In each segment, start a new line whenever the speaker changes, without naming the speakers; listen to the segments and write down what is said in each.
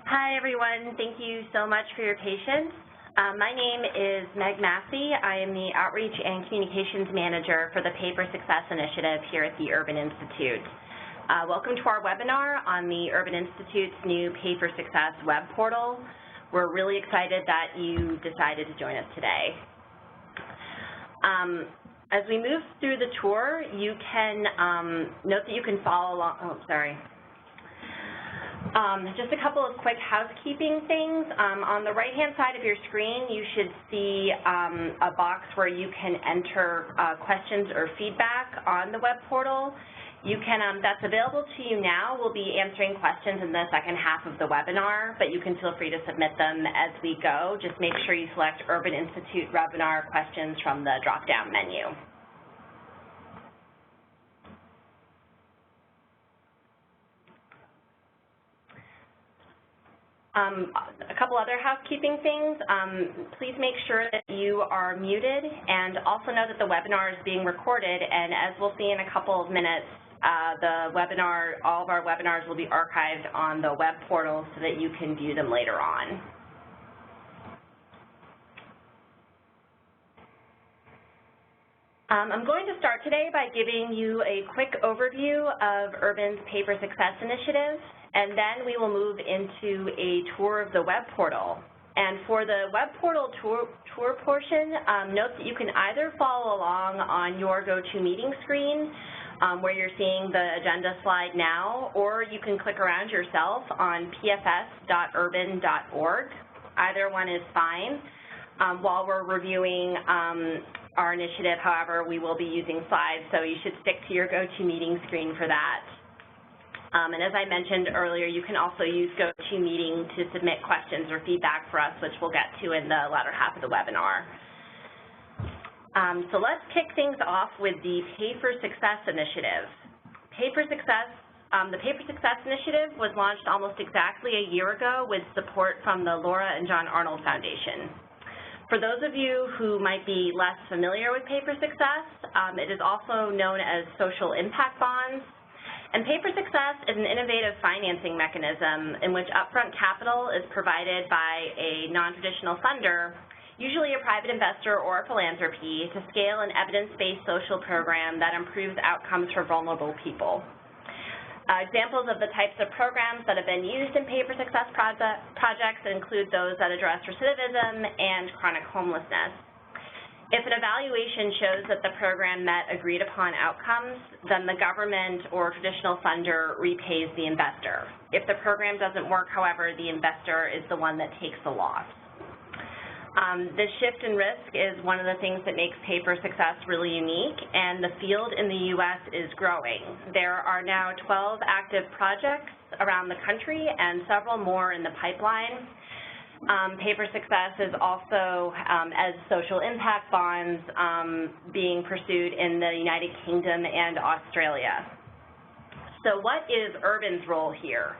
Hi, everyone. Thank you so much for your patience. My name is Meg Massey. I am the Outreach and Communications Manager for the Pay for Success Initiative here at the Urban Institute. Welcome to our webinar on the Urban Institute's new Pay for Success web portal. We're really excited that you decided to join us today. As we move through the tour, you can note that you can follow along. Just a couple of quick housekeeping things. On the right-hand side of your screen, you should see a box where you can enter questions or feedback on the web portal. You can, that's available to you now. We'll be answering questions in the second half of the webinar, but you can feel free to submit them as we go. Just make sure you select Urban Institute webinar questions from the drop-down menu. A couple other housekeeping things. Please make sure that you are muted, and also know that the webinar is being recorded, and as we'll see in a couple of minutes, all of our webinars will be archived on the web portal so that you can view them later on. I'm going to start today by giving you a quick overview of Urban's Pay for Success initiative, and then we will move into a tour of the web portal. And for the web portal tour portion, note that you can either follow along on your GoToMeeting screen, where you're seeing the agenda slide now, or you can click around yourself on pfs.urban.org. Either one is fine. While we're reviewing our initiative, however, we will be using slides, so you should stick to your GoToMeeting screen for that. And as I mentioned earlier, you can also use GoToMeeting to submit questions or feedback for us, which we'll get to in the latter half of the webinar. So let's kick things off with the Pay for Success initiative. Pay for Success, the Pay for Success initiative was launched almost exactly a year ago with support from the Laura and John Arnold Foundation. For those of you who might be less familiar with Pay for Success, it is also known as social impact bonds. And Pay for Success is an innovative financing mechanism in which upfront capital is provided by a non-traditional funder, usually a private investor or a philanthropy, to scale an evidence-based social program that improves outcomes for vulnerable people. Examples of the types of programs that have been used in Pay for Success projects include those that address recidivism and chronic homelessness. If an evaluation shows that the program met agreed upon outcomes, then the government or traditional funder repays the investor. If the program doesn't work, however, the investor is the one that takes the loss. This shift in risk is one of the things that makes Pay for Success really unique, and the field in the U.S. is growing. There are now 12 active projects around the country and several more in the pipeline. Pay for Success is also, as social impact bonds, being pursued in the United Kingdom and Australia. So what is Urban's role here?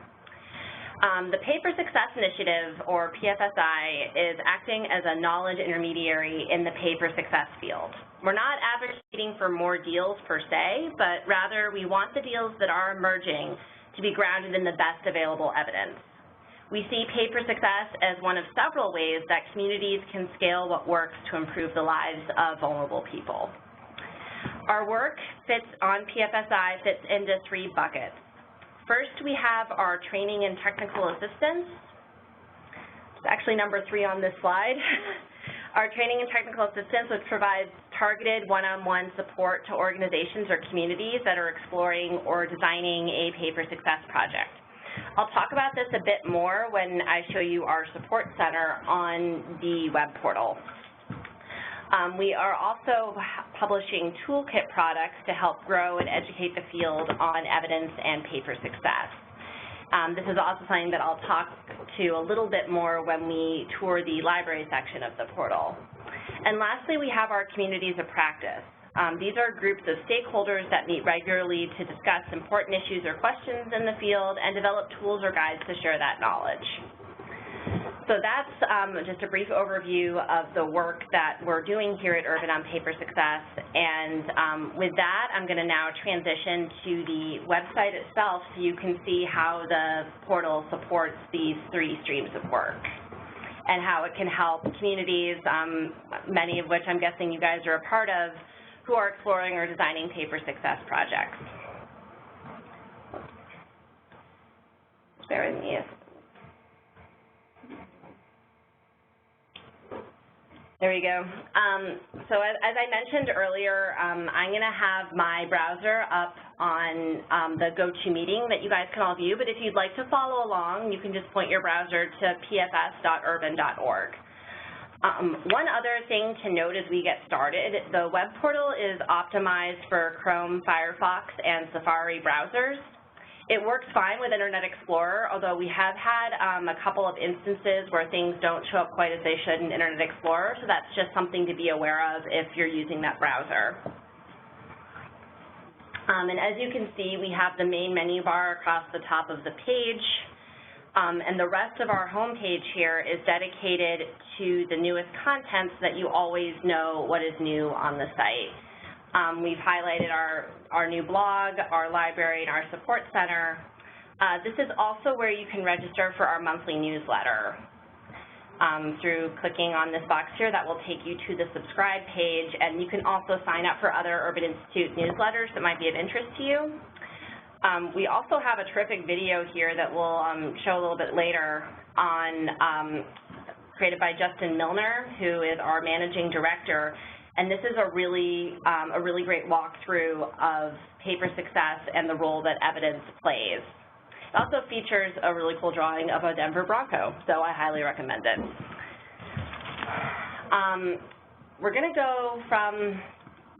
The Pay for Success initiative, or PFSI, is acting as a knowledge intermediary in the Pay for Success field. We're not advocating for more deals per se, but rather we want the deals that are emerging to be grounded in the best available evidence. We see Pay for Success as one of several ways that communities can scale what works to improve the lives of vulnerable people. Our work on PFSI fits into 3 buckets. First, we have our training and technical assistance. It's actually number 3 on this slide. Our training and technical assistance, which provides targeted one-on-one support to organizations or communities that are exploring or designing a Pay for Success project. I'll talk about this a bit more when I show you our support center on the web portal. We are also publishing toolkit products to help grow and educate the field on evidence and Pay for Success. This is also something that I'll talk to a little bit more when we tour the library section of the portal. And lastly, we have our communities of practice. These are groups of stakeholders that meet regularly to discuss important issues or questions in the field and develop tools or guides to share that knowledge. So that's just a brief overview of the work that we're doing here at Urban on paper success. And with that, I'm going to now transition to the website itself so you can see how the portal supports these 3 streams of work and how it can help communities, many of which I'm guessing you guys are a part of, who are exploring or designing paper success projects. Bear with me. There we go. So as I mentioned earlier, I'm going to have my browser up on the GoToMeeting that you guys can all view, but if you'd like to follow along, you can just point your browser to pfs.urban.org. One other thing to note as we get started, the web portal is optimized for Chrome, Firefox, and Safari browsers. It works fine with Internet Explorer, although we have had a couple of instances where things don't show up quite as they should in Internet Explorer, so that's just something to be aware of if you're using that browser. And as you can see, we have the main menu bar across the top of the page, and the rest of our home page here is dedicated to the newest content so that you always know what is new on the site. We've highlighted our new blog, our library, and our support center. This is also where you can register for our monthly newsletter. Through clicking on this box here, that will take you to the subscribe page, and you can also sign up for other Urban Institute newsletters that might be of interest to you. We also have a terrific video here that we'll show a little bit later on, created by Justin Milner, who is our managing director. And this is a really great walkthrough of paper success and the role that evidence plays. It also features a really cool drawing of a Denver Bronco, so I highly recommend it. We're going to go from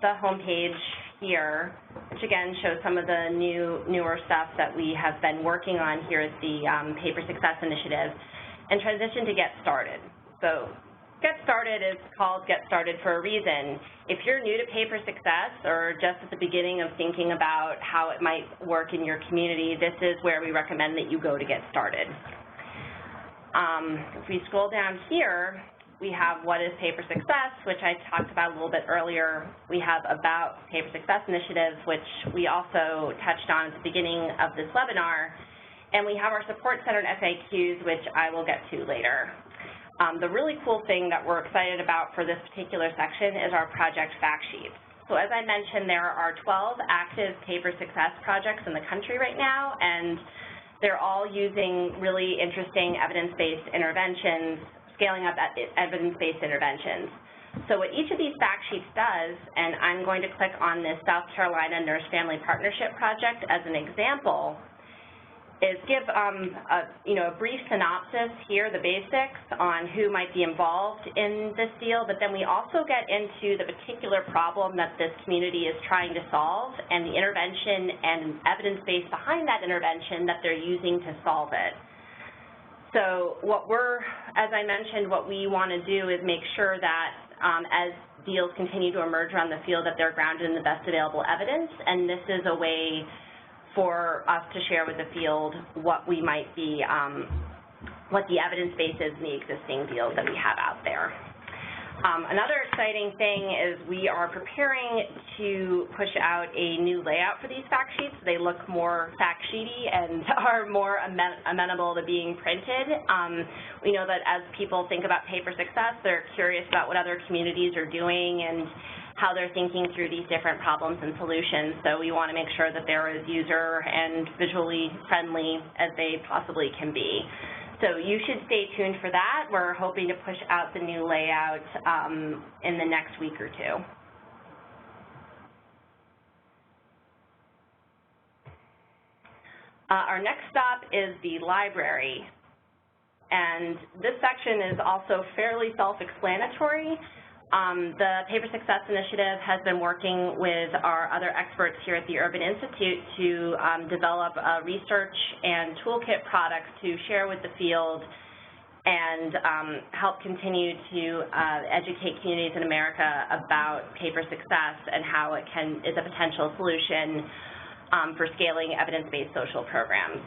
the home page here, which again shows some of the newer stuff that we have been working on here at the Paper Success Initiative, and transition to Get Started. So Get Started is called Get Started for a reason. If you're new to paper success or just at the beginning of thinking about how it might work in your community, this is where we recommend that you go to get started. If we scroll down here, we have what is paper success, which I talked about a little bit earlier. We have about paper success initiatives, which we also touched on at the beginning of this webinar. And we have our support center and FAQs, which I will get to later. The really cool thing that we're excited about for this particular section is our project fact sheets. So as I mentioned, there are 12 active paper success projects in the country right now, and they're all using really interesting evidence-based interventions, scaling up evidence-based interventions. So what each of these fact sheets does, and I'm going to click on this South Carolina Nurse Family Partnership Project as an example, is give a brief synopsis here, the basics on who might be involved in this deal, but then we also get into the particular problem that this community is trying to solve and the intervention and evidence base behind that intervention that they're using to solve it. So as I mentioned, what we want to do is make sure that as deals continue to emerge around the field that they're grounded in the best available evidence, and this is a way for us to share with the field what we might be, what the evidence base is in the existing deals that we have out there. Another exciting thing is we are preparing to push out a new layout for these fact sheets. They look more fact sheety and are more amenable to being printed. We know that as people think about paper success, they're curious about what other communities are doing and how they're thinking through these different problems and solutions. So we want to make sure that they're as user and visually friendly as they possibly can be. So you should stay tuned for that. We're hoping to push out the new layout in the next week or two. Our next stop is the library. And this section is also fairly self-explanatory. The Paper Success Initiative has been working with our other experts here at the Urban Institute to develop research and toolkit products to share with the field and help continue to educate communities in America about paper success and how it is a potential solution for scaling evidence-based social programs.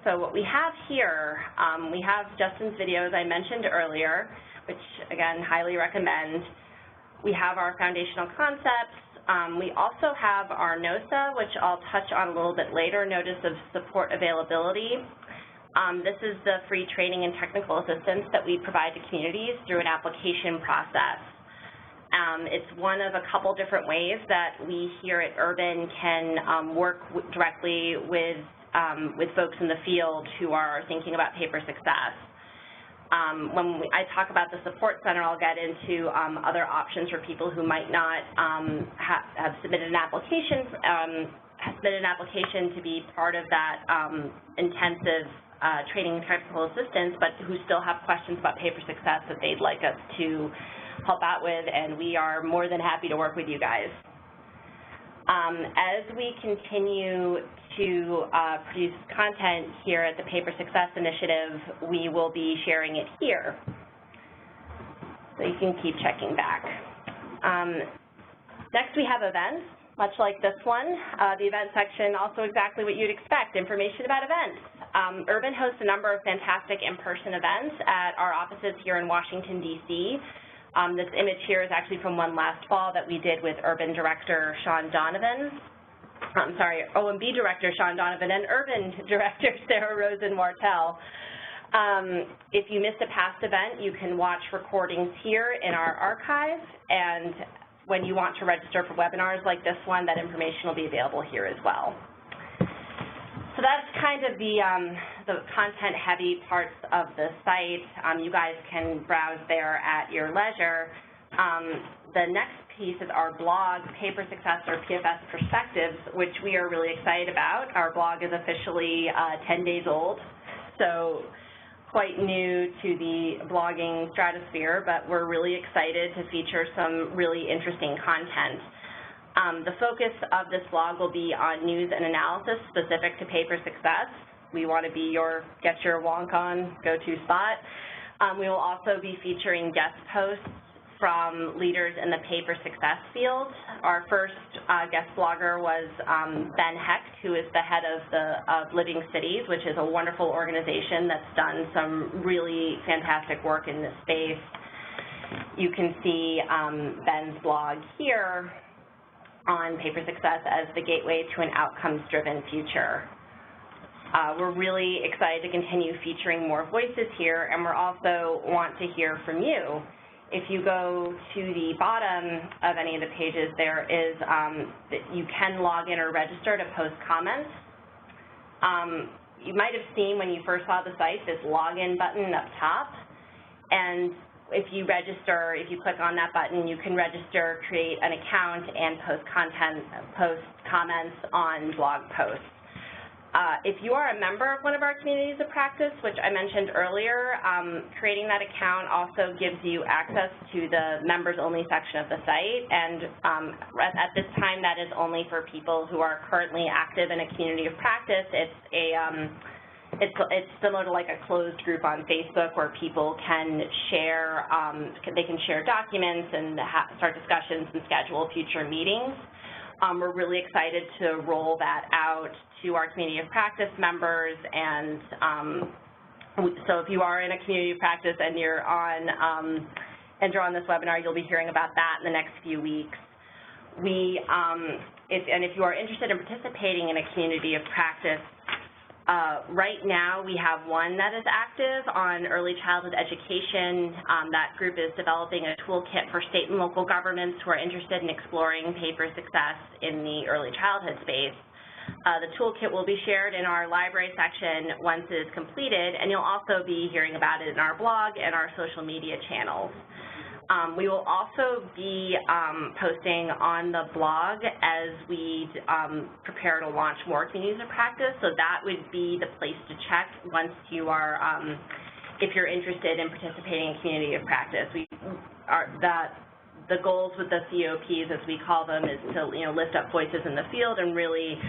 So what we have here, we have Justin's video, as I mentioned earlier, which, again, highly recommend. We have our foundational concepts. We also have our NOSA, which I'll touch on a little bit later, Notice of Support Availability. This is the free training and technical assistance that we provide to communities through an application process. It's one of a couple different ways that we here at Urban can work directly with folks in the field who are thinking about paper success. When I talk about the support center, I'll get into other options for people who might not have submitted an application, to be part of that intensive training and technical assistance, but who still have questions about paper success that they'd like us to help out with, and we are more than happy to work with you guys. As we continue to produce content here at the Paper Success Initiative, we will be sharing it here. So you can keep checking back. Next we have events, much like this one. The event section, also exactly what you'd expect, information about events. Urban hosts a number of fantastic in-person events at our offices here in Washington, D.C. This image here is actually from one last fall that we did with Urban Director Sean Donovan. OMB Director Sean Donovan and Urban Director Sarah Rosen-Martel. If you missed a past event, you can watch recordings here in our archive, and when you want to register for webinars like this one, that information will be available here as well. So that's kind of the content-heavy parts of the site. You guys can browse there at your leisure. The next piece is our blog, Paper Success or PFS Perspectives, which we are really excited about. Our blog is officially 10 days old, so quite new to the blogging stratosphere, but we're really excited to feature some really interesting content. The focus of this blog will be on news and analysis specific to paper success. We want to be your get your wonk on go-to spot. We will also be featuring guest posts from leaders in the paper success field. Our first guest blogger was Ben Hecht, who is the head of Living Cities, which is a wonderful organization that's done some really fantastic work in this space. You can see Ben's blog here on paper success as the gateway to an outcomes-driven future. We're really excited to continue featuring more voices here, and we're also want to hear from you. If you go to the bottom of any of the pages, there is that you can log in or register to post comments. You might have seen when you first saw the site this login button up top, and if you register, if you click on that button, you can register, create an account, and post comments on blog posts. If you are a member of one of our communities of practice, which I mentioned earlier, creating that account also gives you access to the members-only section of the site, and at this time, that is only for people who are currently active in a community of practice. It's similar to like a closed group on Facebook where people can share, they can share documents and start discussions and schedule future meetings. We're really excited to roll that out to our community of practice members, and so if you are in a community of practice and you're on this webinar, you'll be hearing about that in the next few weeks. If you are interested in participating in a community of practice, right now we have one that is active on early childhood education. That group is developing a toolkit for state and local governments who are interested in exploring paper success in the early childhood space. The toolkit will be shared in our library section once it is completed, and you'll also be hearing about it in our blog and our social media channels. We will also be posting on the blog as we prepare to launch more communities of practice, so that would be the place to check once you are, if you're interested in participating in community of practice. The goals with the COPs, as we call them, is to lift up voices in the field and really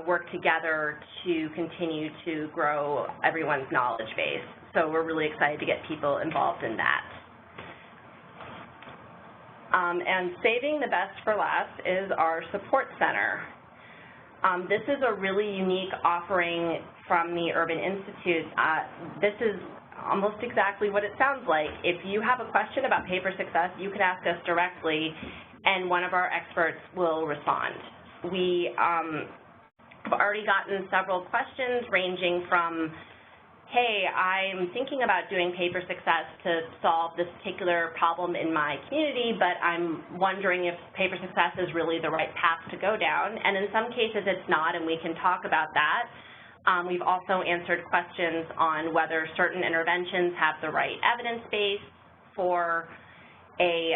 work together to continue to grow everyone's knowledge base. So we're really excited to get people involved in that. And saving the best for last is our support center. This is a really unique offering from the Urban Institute. This is almost exactly what it sounds like. If you have a question about paper success, you could ask us directly, and one of our experts will respond. We have already gotten several questions ranging from, hey, I'm thinking about doing paper success to solve this particular problem in my community, but I'm wondering if paper success is really the right path to go down. And in some cases it's not, and we can talk about that. We've also answered questions on whether certain interventions have the right evidence base for a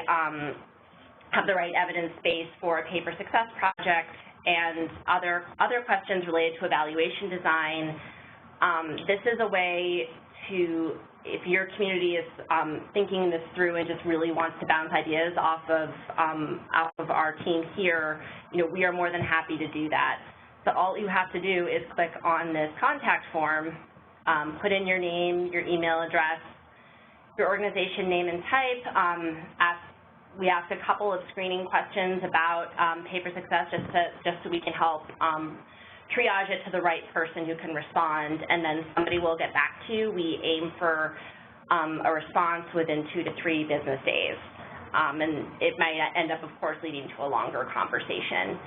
paper success project, and other questions related to evaluation design. This is a way to, if your community is thinking this through and just really wants to bounce ideas off of our team here, we are more than happy to do that. So all you have to do is click on this contact form, put in your name, your email address, your organization name and type. We ask a couple of screening questions about paper success just so we can help triage it to the right person who can respond, and then somebody will get back to you. We aim for a response within 2 to 3 business days, and it might end up, of course, leading to a longer conversation.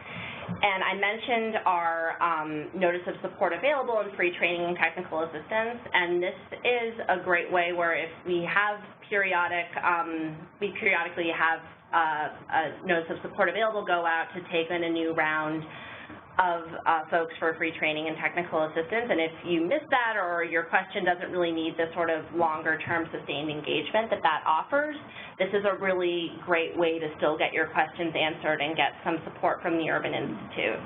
And I mentioned our notice of support available and free training and technical assistance, and this is a great way where if we have we periodically have a notice of support available go out to take in a new round of folks for free training and technical assistance, and if you miss that or your question doesn't really need the sort of longer-term sustained engagement that offers, this is a really great way to still get your questions answered and get some support from the Urban Institute.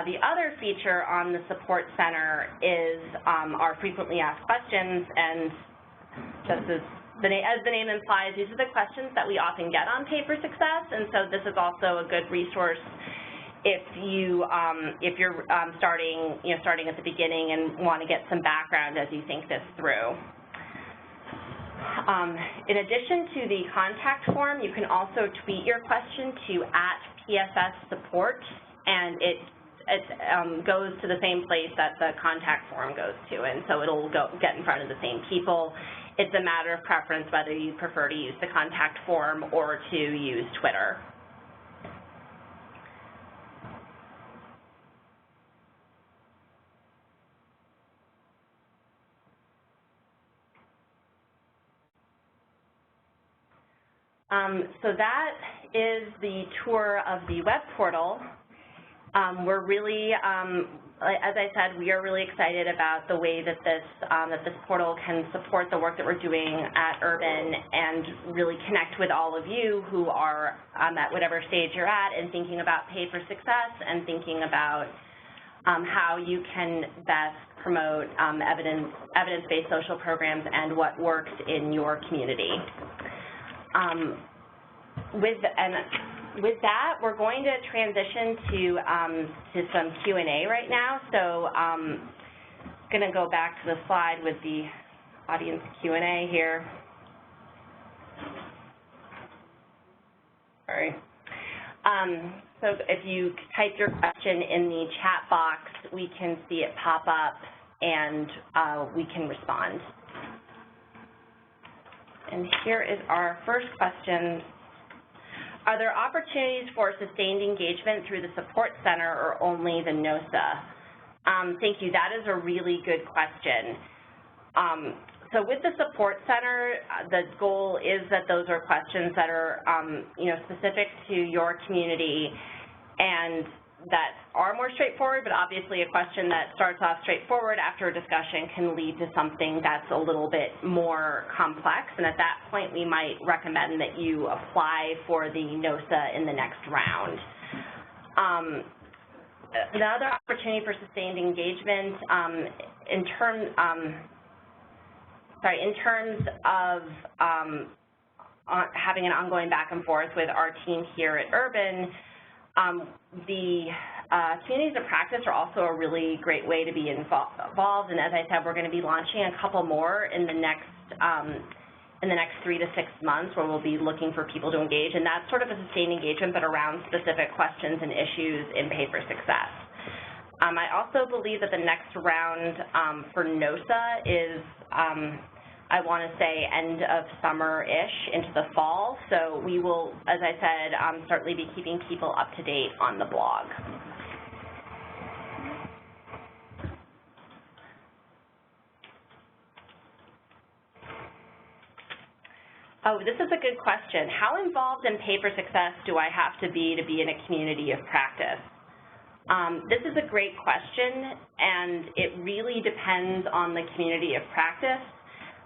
The other feature on the Support Center is our frequently asked questions, and just as the name implies, these are the questions that we often get on paper success, and so this is also a good resource if you're starting at the beginning and want to get some background as you think this through. In addition to the contact form, you can also tweet your question to @PFS Support, and it goes to the same place that the contact form goes to, and so it'll get in front of the same people. It's a matter of preference whether you prefer to use the contact form or to use Twitter. So that is the tour of the web portal. We're really, as I said, we are really excited about the way that this portal can support the work that we're doing at Urban and really connect with all of you who are at whatever stage you're at and thinking about paper success and thinking about how you can best promote evidence-based social programs and what works in your community. With that, we're going to transition to some Q&A right now. So I'm going to go back to the slide with the audience Q&A here. Sorry. So if you type your question in the chat box, we can see it pop up and we can respond. And here is our first question. Are there opportunities for sustained engagement through the Support Center or only the NOSA? Thank you. That is a really good question. So with the Support Center, the goal is that those are questions that are specific to your community and that are more straightforward, but obviously a question that starts off straightforward after a discussion can lead to something that's a little bit more complex, and at that point we might recommend that you apply for the NOSA in the next round. Another opportunity for sustained engagement in terms of having an ongoing back and forth with our team here at Urban, the communities of practice are also a really great way to be involved, and as I said, we're going to be launching a couple more in the next 3 to 6 months where we'll be looking for people to engage, and that's sort of a sustained engagement but around specific questions and issues in paper success. I also believe that the next round for NOSA is, I want to say, end of summer-ish into the fall. So we will, as I said, certainly be keeping people up to date on the blog. Oh, this is a good question. How involved in paper success do I have to be in a community of practice? This is a great question, and it really depends on the community of practice.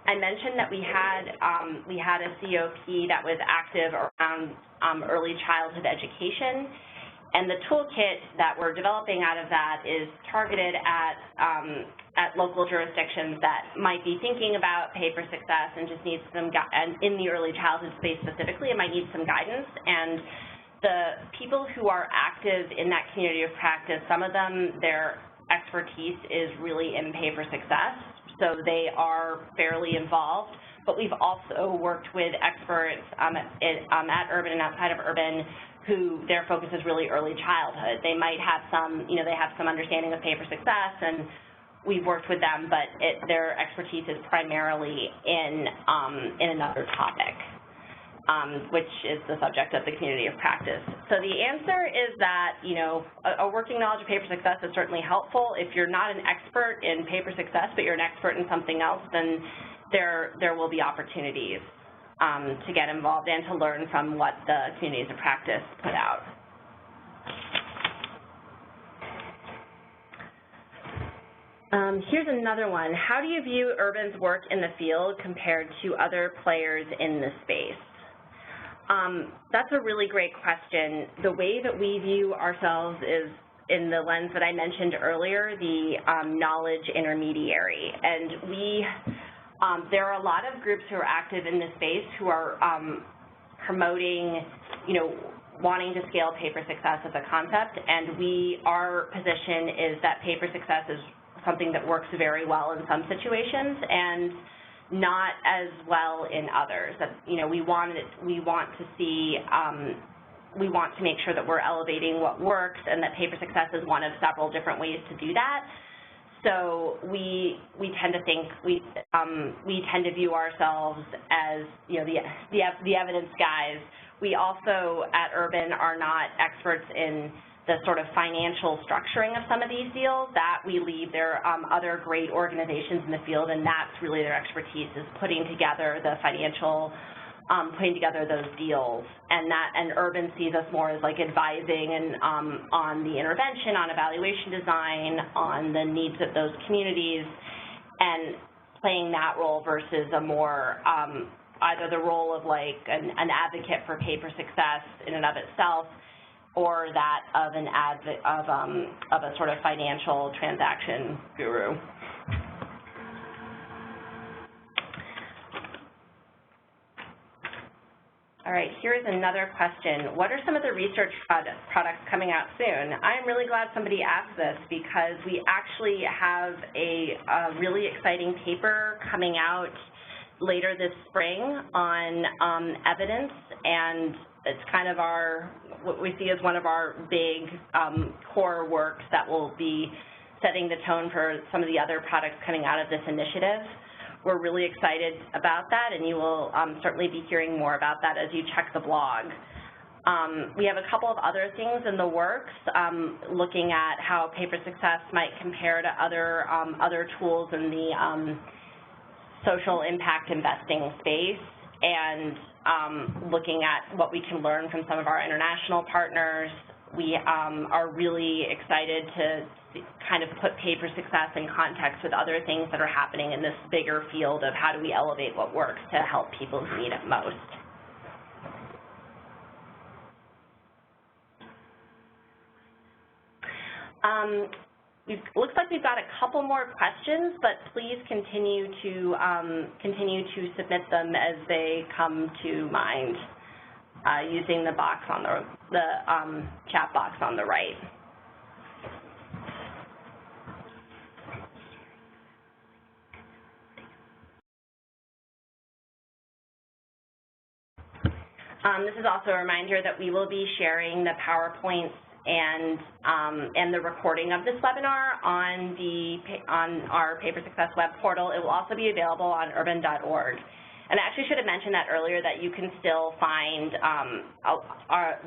I mentioned that we had a COP that was active around early childhood education, and the toolkit that we're developing out of that is targeted at local jurisdictions that might be thinking about paper success and just need some, and in the early childhood space specifically, it might need some guidance. And the people who are active in that community of practice, some of them, their expertise is really in paper success, so they are fairly involved. But we've also worked with experts at Urban and outside of Urban who their focus is really early childhood. They might have some, they have some understanding of paper success, and we've worked with them, but their expertise is primarily in another topic, which is the subject of the community of practice. So the answer is that, a working knowledge of paper success is certainly helpful. If you're not an expert in paper success, but you're an expert in something else, then there will be opportunities to get involved and to learn from what the communities of practice put out. Here's another one. How do you view Urban's work in the field compared to other players in the space? That's a really great question. The way that we view ourselves is in the lens that I mentioned earlier, the knowledge intermediary. And there are a lot of groups who are active in this space who are promoting, wanting to scale paper success as a concept, and our position is that paper success is something that works very well in some situations and not as well in others. That, we want to make sure that we're elevating what works, and that paper success is one of several different ways to do that. So we tend to think we tend to view ourselves as the evidence guys. We also at Urban are not experts in the sort of financial structuring of some of these deals. That we leave. There are other great organizations in the field, and that's really their expertise, is putting together the financial, putting together those deals. And Urban sees us more as like advising and on the intervention, on evaluation design, on the needs of those communities, and playing that role versus a more either the role of like an advocate for paper success in and of itself, or that of of a sort of financial transaction guru. All right, here's another question. What are some of the research products coming out soon? I'm really glad somebody asked this, because we actually have a really exciting paper coming out later this spring on evidence, and it's kind of what we see as one of our big core works that will be setting the tone for some of the other products coming out of this initiative. We're really excited about that, and you will certainly be hearing more about that as you check the blog. We have a couple of other things in the works, looking at how paper success might compare to other tools in the social impact investing space, and looking at what we can learn from some of our international partners. We are really excited to kind of put paper success in context with other things that are happening in this bigger field of how do we elevate what works to help people who need it most. Looks like we've got a couple more questions, but please continue to submit them as they come to mind using the box on the chat box on the right. This is also a reminder that we will be sharing the PowerPoints and the recording of this webinar on our Paper Success web portal. It will also be available on urban.org. And I actually should have mentioned that earlier, that you can still find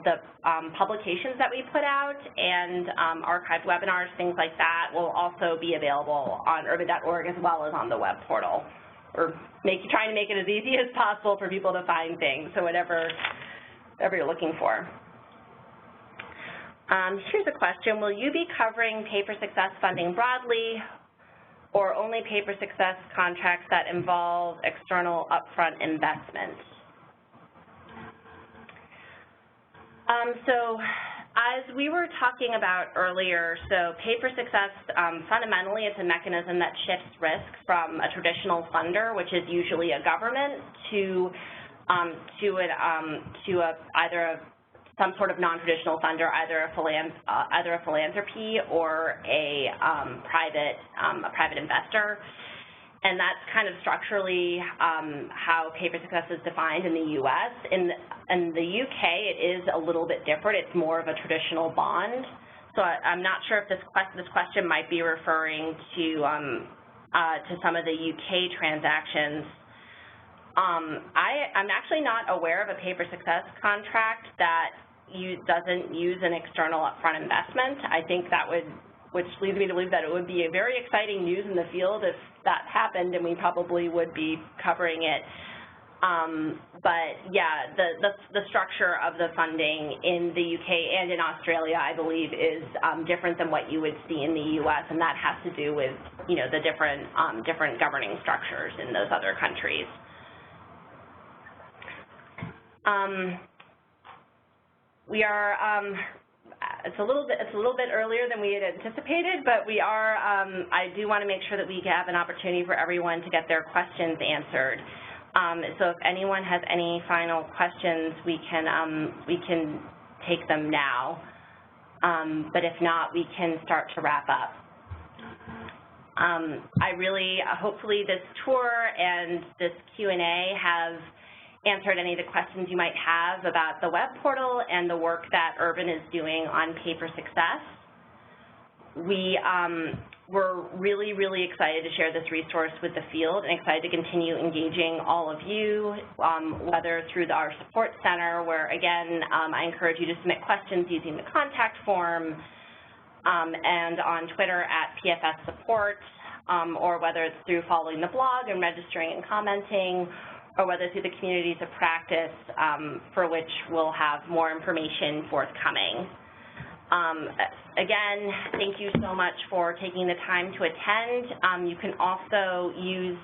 the publications that we put out and archived webinars, things like that, will also be available on urban.org as well as on the web portal. We're trying to make it as easy as possible for people to find things, so whatever you're looking for. Here's a question. Will you be covering Paper Success funding broadly, or only Paper Success contracts that involve external upfront investment? So as we were talking about earlier, so Paper Success, fundamentally it's a mechanism that shifts risk from a traditional funder, which is usually a government, to either some sort of non-traditional funder, either a philanthropy or a private investor, and that's kind of structurally how Paper Success is defined in the U.S. In the UK, it is a little bit different. It's more of a traditional bond. So I'm not sure if this question might be referring to some of the UK transactions. I'm actually not aware of a Paper Success contract that doesn't use an external upfront investment. I think that which leads me to believe that it would be a very exciting news in the field if that happened, and we probably would be covering it. But yeah, the structure of the funding in the UK and in Australia, I believe, is different than what you would see in the US, and that has to do with, you know, the different governing structures in those other countries. We are, it's a little bit earlier than we had anticipated, but we are, I do want to make sure that we have an opportunity for everyone to get their questions answered. So if anyone has any final questions, we can take them now. But if not, we can start to wrap up. Hopefully this tour and this Q&A have answered any of the questions you might have about the web portal and the work that Urban is doing on Paper Success. We're really, really excited to share this resource with the field and excited to continue engaging all of you, whether through our support center, where, again, I encourage you to submit questions using the contact form, and on Twitter at PFS Support, or whether it's through following the blog and registering and commenting, or whether through the communities of practice, for which we'll have more information forthcoming. Again, thank you so much for taking the time to attend. You can also use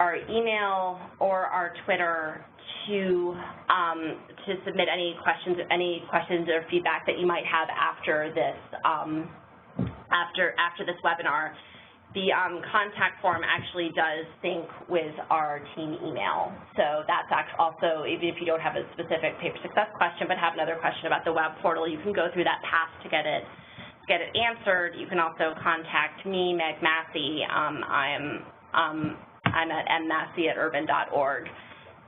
our email or our Twitter to submit any questions or feedback that you might have after this after this webinar. The contact form actually does sync with our team email. So that's also, even if you don't have a specific Paper Success question but have another question about the web portal, you can go through that path to get it answered. You can also contact me, Meg Massey. I'm at mmassey@urban.org.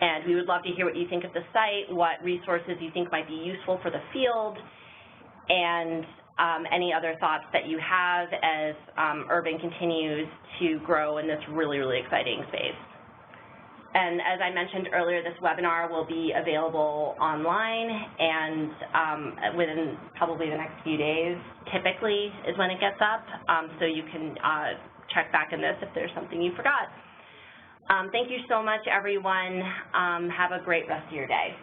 And we would love to hear what you think of the site, what resources you think might be useful for the field, and any other thoughts that you have as Urban continues to grow in this really, really exciting space. And as I mentioned earlier, this webinar will be available online, and within probably the next few days, typically, is when it gets up. So you can check back in this if there's something you forgot. Thank you so much, everyone. Have a great rest of your day.